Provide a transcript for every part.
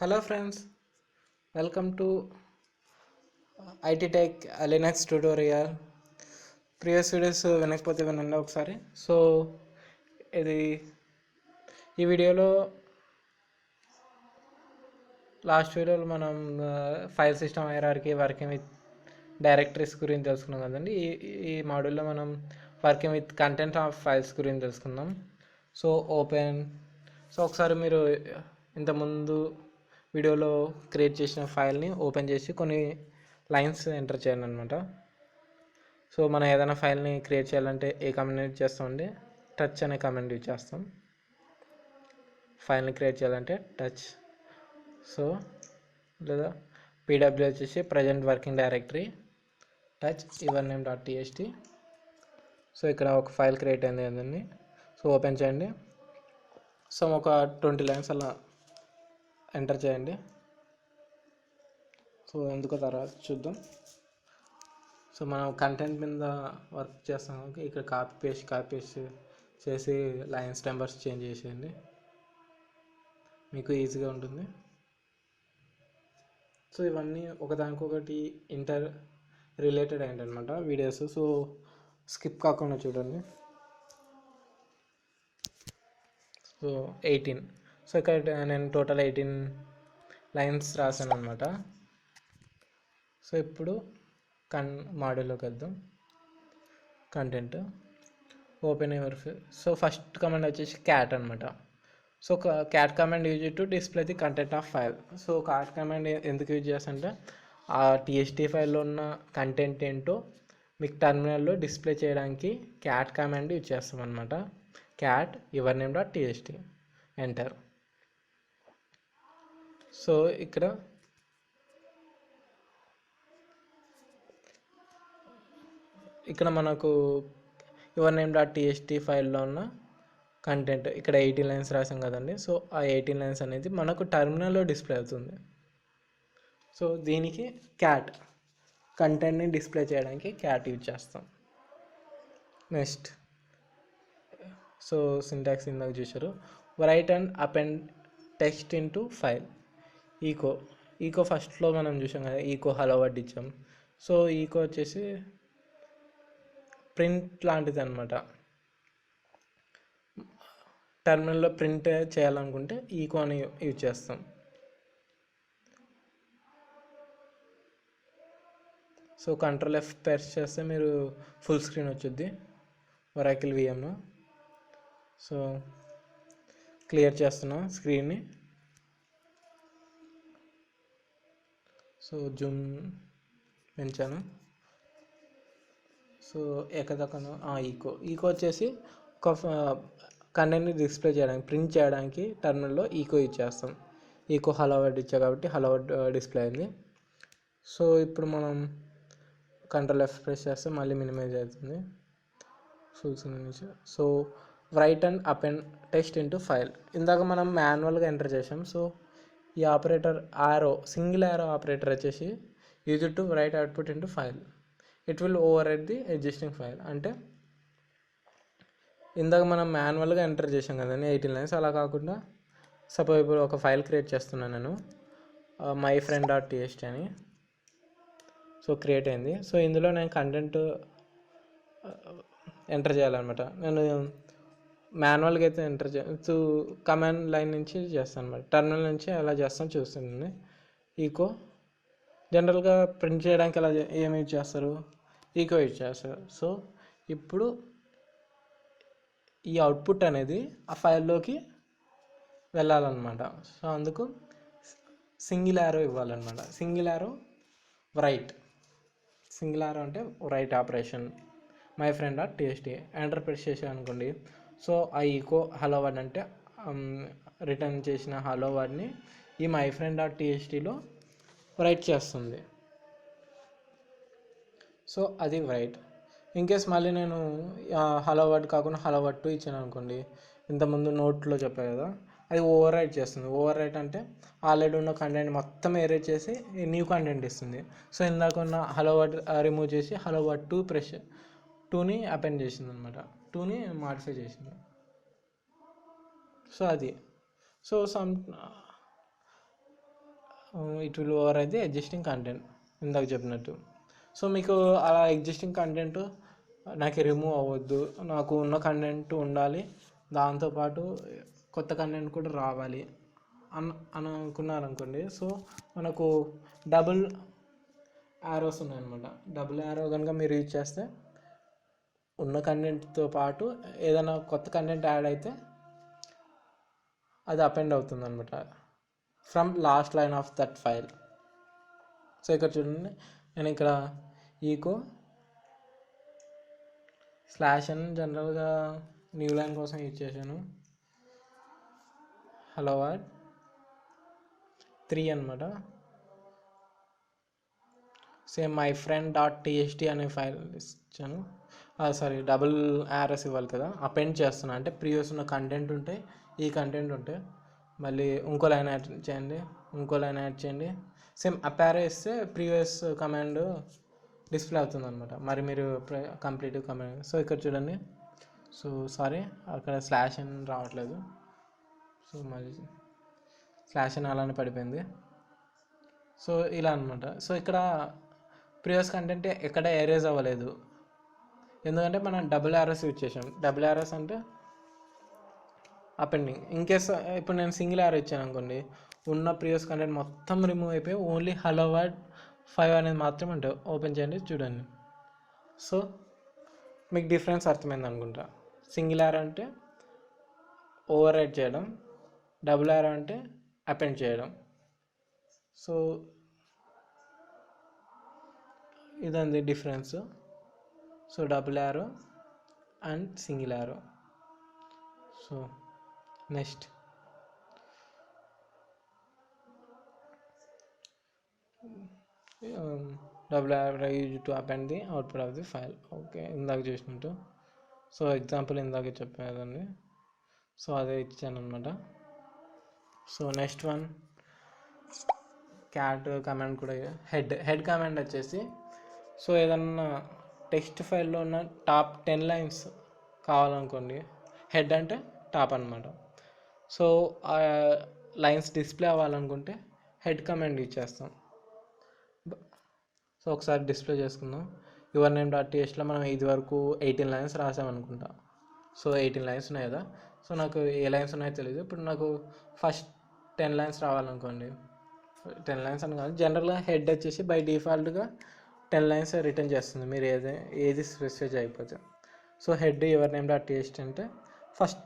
Hello friends, welcome to IT Tech Linux tutorial. Previous videos వినకపోతే వినండి ఒకసారి. So ఇది ఈ వీడియోలో లాస్ట్ వీడియోలో మనం file system hierarchy working with directories గురించి తెలుసుకున్నాం కదండి. ఈ మాడ్యూల్లో మనం working with content of files గురించి తెలుసుకుందాం. సో ఒకసారి మీరు ఇంతకుముందు వీడియోలో క్రియేట్ చేసిన ఫైల్ని ఓపెన్ చేసి కొన్ని లైన్స్ ఎంటర్ చేయండి అనమాట. సో మనం ఏదైనా ఫైల్ని క్రియేట్ చేయాలంటే ఏ కమాండ్ యూజ్ చేస్తామండి? టచ్ అనే కమాండ్ యూజ్ చేస్తాం. ఫైల్ని క్రియేట్ చేయాలంటే టచ్. సో లేదా పీడబ్ల్యూ వచ్చేసి present working directory touch your name .txt. So ఇక్కడ ఒక ఫైల్ క్రియేట్ అయింది కదండి. సో ఓపెన్ చేయండి. సో ఒక 20 లైన్స్ అలా ఎంటర్ చేయండి. సో ఎందుకో తర్వాత చూద్దాం. సో మనం కంటెంట్ మీద వర్క్ చేస్తాం, ఇక్కడ కాపీ పేస్ట్ చేసి లైన్స్ నెంబర్స్ చేంజ్ చేసేయండి, మీకు ఈజీగా ఉంటుంది. సో ఇవన్నీ ఒకదానికొకటి ఇంటర్ రిలేటెడ్ అయిందనమాట వీడియోస్. సో స్కిప్ కాకుండా చూడండి. సో 18. సో ఇక్కడ నేను టోటల్ 18 లైన్స్ రాశాను అనమాట. సో ఇప్పుడు మాడ్యూల్లోకి వెళ్దాం. Content open your so first command వచ్చేసి క్యాట్ అనమాట. So cat command use to display the content of file. So cat command ఎందుకు యూజ్ చేస్తామంటే ఆ టీఎస్టీ ఫైల్లో ఉన్న కంటెంట్ ఏంటో మీకు టర్మినల్లో డిస్ప్లే చేయడానికి క్యాట్ కమాండ్ యూజ్ చేస్తాం అనమాట. Cat your name .txt enter. So ఇక్కడ మనకు యువర్ నేమ్ .txt ఫైల్లో ఉన్న కంటెంట్ ఇక్కడ 18 లైన్స్ రాసాం కదండి. సో ఆ 18 లైన్స్ అనేది మనకు టర్మినల్లో డిస్ప్లే అవుతుంది. సో దీనికి క్యాట్ కంటెంట్ని డిస్ప్లే చేయడానికి క్యాట్ యూజ్ చేస్తాం. నెక్స్ట్ సో సింటాక్స్ ఇందాక చూసారు. Write and append text into file. Echo ఫస్ట్లో మనం చూసాం కదా, ఈకో హలో వర్డ్ ఇచ్చాం. సో ఈకో వచ్చేసి ప్రింట్ లాంటిది అనమాట. టర్మినల్లో ప్రింట్ చేయాలనుకుంటే ఈకో అని యూజ్ చేస్తాం. సో కంట్రోల్ F ప్రెస్ చేస్తే మీరు ఫుల్ స్క్రీన్ వచ్చుద్ది ఒరాకిల్ విఎంలో. సో క్లియర్ చేస్తున్నా స్క్రీన్ని. సో జూమ్ పెంచాను. సో ఎక్కదక్కను ఈకో వచ్చేసి ఒక కంటెంట్ని డిస్ప్లే చేయడానికి ప్రింట్ చేయడానికి టర్మినల్లో ఈకో యూజ్ చేస్తాం. ఈకో హలో వర్డ్ ఇచ్చా కాబట్టి హలో వర్డ్ డిస్ప్లే అయింది. సో ఇప్పుడు మనం కంట్రోల్ F ప్రెస్ చేస్తే మళ్ళీ మినిమైజ్ అవుతుంది ఫుల్ స్క్రీన్ నుంచి. So right and append text into file ఇందాక మనం మాన్యువల్గా ఎంటర్ చేసాం. సో ఈ ఆపరేటర్ సింగిల్ యారో ఆపరేటర్ వచ్చేసి use to right output into file. It will over right the existing file. అంటే ఇందాక మనం మాన్యువల్గా ఎంటర్ చేసాం కదండి 18 లైన్స్, అలా కాకుండా సపోజ్ ఇప్పుడు ఒక ఫైల్ క్రియేట్ చేస్తున్నాను నేను, మై ఫ్రెండ్ .txt అని. సో క్రియేట్ అయింది. సో ఇందులో నేను కంటెంట్ ఎంటర్ చేయాలన్నమాట. నేను మాన్యువల్గా అయితే ఎంటర్ కమాండ్ లైన్ నుంచి చేస్తాను అనమాట. టర్మినల్ నుంచి ఎలా చేస్తాను చూస్తుంది. ఈకో జనరల్గా ప్రింట్ చేయడానికి ఎలా ఏమి యూజ్ చేస్తారు? ఈకో యూజ్ చేస్తారు. సో ఇప్పుడు ఈ అవుట్పుట్ అనేది ఆ ఫైల్లోకి వెళ్ళాలన్నమాట. సో అందుకు సింగిల్ యారో ఇవ్వాలన్నమాట. సింగిల్ యారో అంటే right operation my friend .txt enter press చేసాను అనుకోండి. సో ఆ ఈకో హలో వర్డ్ అంటే రిటర్న్ చేసిన హలో వర్డ్ని ఈ మై ఫ్రెండ్ .txtలో రైట్ చేస్తుంది. సో అది రైట్. ఇన్కేస్ మళ్ళీ నేను హలో వర్డ్ కాకుండా హలో వర్డ్ 2 ఇచ్చాను అనుకోండి, ఇంతకుముందు నోట్లో చెప్పాను కదా, అది ఓవర్ రైట్ చేస్తుంది. ఓవర్ రైట్ అంటే ఆల్రెడీ ఉన్న కంటెంట్ మొత్తం ఎరేజ్ చేసి న్యూ కంటెంట్ ఇస్తుంది. సో ఇందాక ఉన్న హలో వర్డ్ రిమూవ్ చేసి హలో వర్డ్ 2ని అపెండ్ చేసింది అనమాట. 2ని మాడిఫై చేసింది. సో అది సో ఇట్ విల్ ఓవర్ అయితే ఎగ్జిస్టింగ్ కంటెంట్ ఇందాక చెప్పినట్టు. సో మీకు అలా ఎగ్జిస్టింగ్ కంటెంట్ నాకు రిమూవ్ అవ్వద్దు, నాకు ఉన్న కంటెంట్ ఉండాలి, దాంతోపాటు కొత్త కంటెంట్ కూడా రావాలి అని అనుకున్నారనుకోండి. సో మనకు డబుల్ యారోస్ ఉన్నాయన్నమాట. డబుల్ యారో కనుక మీరు యూజ్ చేస్తే ఉన్న కంటెంట్తో పాటు ఏదైనా కొత్త కంటెంట్ యాడ్ అయితే అది అపెండ్ అవుతుంది అనమాట from last line of that file. So ఇక్కడ చూడండి, నేను ఇక్కడ ఈకో స్లాష్ అని జనరల్గా న్యూ లైన్ కోసం యూజ్ చేశాను. హలో వర్డ్ 3 అనమాట. Same my friend dot TST అనే ఫైల్ ఇచ్చాను. సారీ, డబుల్ యారస్ ఇవ్వాలి కదా, అపెండ్ చేస్తున్నా. అంటే ప్రీవియస్ ఉన్న కంటెంట్ ఉంటే ఈ కంటెంట్ ఉంటే మళ్ళీ ఇంకో లైన్ యాడ్ చేయండి, ఇంకో లైన్ యాడ్ చేయండి. సేమ్ అపారో ఇస్తే ప్రీవియస్ కమాండ్ డిస్ప్లే అవుతుంది అనమాట. మరి మీరు కంప్లీట్ కమాండ్. సో ఇక్కడ చూడండి, సో సారీ అక్కడ స్లాష్ అని రావట్లేదు. సో మళ్ళీ స్లాష్ అని అలానే పడిపోయింది. సో ఇలా అనమాట. సో ఇక్కడ ప్రీవియస్ కంటెంట్ ఎక్కడ ఎరేజ్ అవ్వలేదు, ఎందుకంటే మనం డబుల్ యారోస్ యూజ్ చేసాం. డబుల్ యారోస్ అంటే అపెండింగ్. ఇన్ కేస్ ఇప్పుడు నేను సింగిల్ యారో ఇచ్చాను అనుకోండి, ఉన్న ప్రీవియస్ కంటెంట్ మొత్తం రిమూవ్ అయిపోయి ఓన్లీ హలో వర్డ్ 5 అనేది మాత్రం ఉంటుంది. ఓపెన్ చేయండి, చూడండి. సో మీకు డిఫరెన్స్ అర్థమైంది అనుకుంటా. సింగిల్ యారో అంటే ఓవర్ రైట్ చేయడం, డబుల్ యారో అంటే అపెండ్ చేయడం. సో ఇదండి difference. So double arrow and single arrow. So next double arrow use to append the output of the file. Okay, ఇందాక చేసినట్టు. సో ఎగ్జాంపుల్ ఇందాక చెప్పేదండి. సో అదే ఇచ్చాను అనమాట. So next one cat command కూడా. హెడ్ కమాండ్ వచ్చేసి, so ఏదన్నా text ఫైల్లో ఉన్న టాప్ 10 లైన్స్ కావాలనుకోండి, హెడ్ అంటే టాప్ అనమాట. సో ఆ లైన్స్ డిస్ప్లే అవ్వాలనుకుంటే హెడ్ కమాండ్ యూజ్ చేస్తాం. సో ఒకసారి డిస్ప్లే చేసుకుందాం. యువర్ నేమ్ డాట్ టీఎస్లో మనం ఇది వరకు 18 లైన్స్ రాసామనుకుంటా. సో 18 లైన్స్ ఉన్నాయి కదా. సో నాకు ఏ లైన్స్ ఉన్నాయో తెలియదు. ఇప్పుడు నాకు ఫస్ట్ 10 లైన్స్ రావాలనుకోండి, 10 లైన్స్ అని కాదు, జనరల్గా హెడ్ వచ్చేసి బై డిఫాల్ట్గా 10 లైన్స్ రిటర్న్ చేస్తుంది, మీరు ఏది స్పెసిఫై చేయకపోతే. So head your name dot టీఎస్ట్ అంటే ఫస్ట్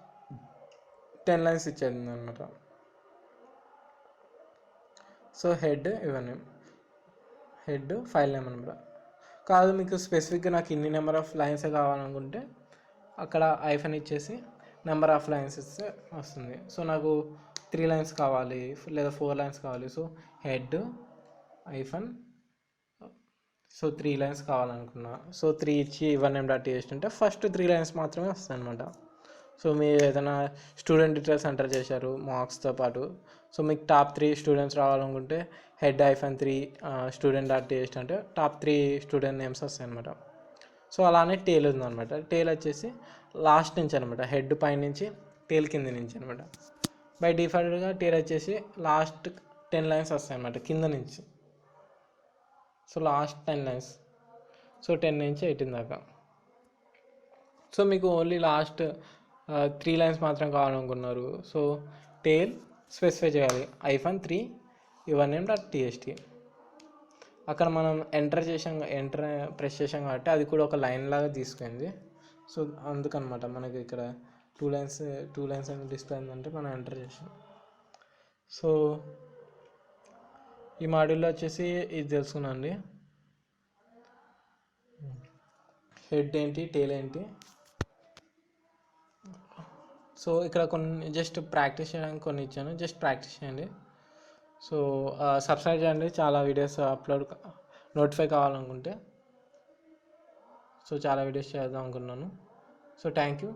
10 లైన్స్ ఇచ్చేది అనమాట. So head your name, head file name అనమాట. కాదు మీకు స్పెసిఫిక్గా నాకు ఇన్ని నెంబర్ ఆఫ్ లైన్స్ కావాలనుకుంటే అక్కడ ఐఫన్ ఇచ్చేసి నెంబర్ ఆఫ్ లైన్స్ ఇస్తే వస్తుంది. సో నాకు 3 లైన్స్ కావాలి లేదా 4 లైన్స్ కావాలి. So head hyphen, so 3 lines కావాలనుకున్నా. సో 3 ఇచ్చి యువర్ నేమ్ డాట్ టీఎస్ట్ అంటే ఫస్ట్ 3 లైన్స్ మాత్రమే వస్తాయి అనమాట. సో మీరు ఏదైనా స్టూడెంట్ డీటెయిల్స్ ఎంటర్ చేశారు మార్క్స్తో పాటు, సో మీకు టాప్ 3 స్టూడెంట్స్ రావాలనుకుంటే హెడ్ ఐఫన్ 3 స్టూడెంట్ డాట్ టీఎస్ట్ అంటే టాప్ 3 స్టూడెంట్ నేమ్స్ వస్తాయి అనమాట. సో అలానే టేల్ ఉందన్నమాట. టేల్ వచ్చేసి లాస్ట్ నుంచి అనమాట, హెడ్ పై నుంచి టేల్ కింద నుంచి అనమాట. బై డిఫాల్ట్గా టేల్ వచ్చేసి లాస్ట్ 10 లైన్స్ వస్తాయి అనమాట కింద నుంచి. సో లాస్ట్ 10 లైన్స్, సో 10 నుంచి 18 దాకా. సో మీకు ఓన్లీ లాస్ట్ 3 లైన్స్ మాత్రం కావాలనుకున్నారు. సో టేల్ స్పెసిఫై చేయాలి hyphen 3 your name dot TST. అక్కడ మనం ఎంటర్ ప్రెస్ చేసాం కాబట్టి అది కూడా ఒక లైన్ లాగా తీసుకుంది. సో అందుకనమాట మనకి ఇక్కడ 2 లైన్స్ అని డిస్ప్లే అయిందంటే మనం ఎంటర్ చేసాం. సో ఈ మాడ్యూల్లో వచ్చేసి ఇది తెలుసుకున్నాండి, హెడ్ ఏంటి, టేల్ ఏంటి. సో ఇక్కడ కొన్ని జస్ట్ ప్రాక్టీస్ చేయడానికి కొన్ని ఇచ్చాను, జస్ట్ ప్రాక్టీస్ చేయండి. సో సబ్స్క్రైబ్ చేయండి, చాలా వీడియోస్ అప్లోడ్ నోటిఫై కావాలనుకుంటే. సో చాలా వీడియోస్ చేద్దాం అనుకున్నాను. So thank you.